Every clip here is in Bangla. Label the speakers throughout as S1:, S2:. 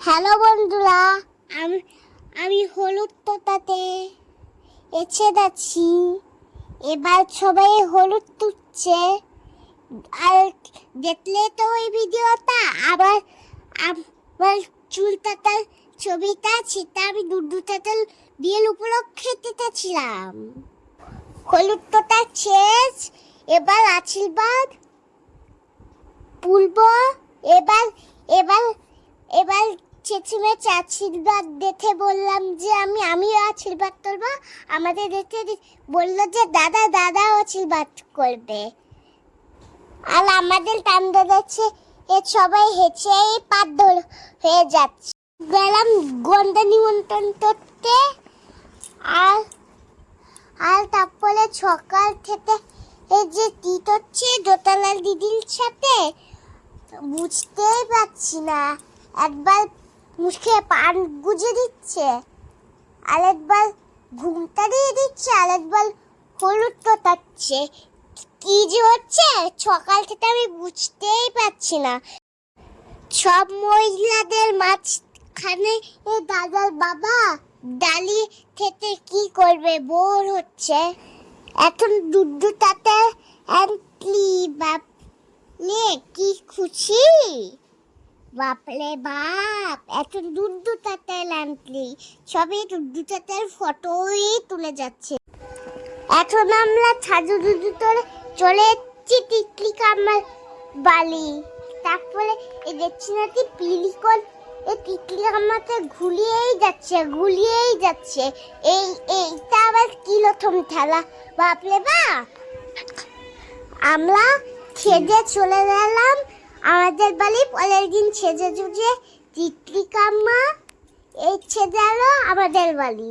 S1: হ্যালো বন্ধুরা, আমি হলুদ তোতাতে এসে যাচ্ছি। এবার সবাই হলুদ তুচ্ছে। আর দেখলে তো ওই ভিডিওটা আবার আমার চুল কাটার ছবিটা, সেটা আমি দুধু তাতার বিয়ের উপলক্ষে দিতেছিলাম। হলুদ তোতা শেষ, এবার আশীর্বাদ বলবো। এবার এবার এবার চেঁচিমেচে আশীর্বাদ দেখে বললাম যে আমিও আশীর্বাদ করবো। আমাদের দেখে বললো যে দাদা আশীর্বাদ করবে। আর আমাদের কান্দে দেখছে সবাই হেঁচেই পাথর হয়ে যাচ্ছে। গেলাম গন্ধা নিমন্ত্রণ করতে। আর আর তারপরে সকাল থেকে এই যে টিট হচ্ছে দোতলার দিদির সাথে, বুঝতেই পারছি না। একবার মুখে পান গুজে দিচ্ছে, আরেকবার ঘুমটা দিয়ে দিচ্ছে, আরেকবার হলুদ তোতাচ্ছে। কি যে হচ্ছে সকাল থেকে আমি বুঝতেই পারছি না। সব মহিলাদের মাঝখানে দাদার বাবা ডালি খেতে কি করবে, বোর হচ্ছে। এখন দুধু তাতে অ্যান্টলি বাপ নে কি খুশি, বাপরে বাপ। এখন দুধু তাতে অ্যান্টলি সবই দুধু তাতের ফটোই তুলে যাচ্ছে। এখন আমরা ছাদু দুধু তোরে চলে এসেছি টিকলি কামার বালি। তারপরে এই দেখছি নাকি পিলিকন এই টিকলি কামাতে ঘুলিয়েই যাচ্ছে। এইটা আবার কিলোথম খেলা, বাপরে বাপ। আমরা খেদে চলে গেলাম আমাদের বাড়ি। পরের দিন ছেজে জুজে টিকলি কাম্মা এই ছেদে এলো আমাদের বাড়ি।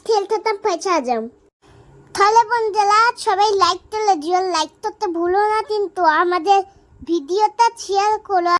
S1: খেলতাম পয়সা যাম। তাহলে বন্ধুরা সবাই লাইক করতে ভুলো না, কিন্তু আমাদের ভিডিওটা শেয়ার করো।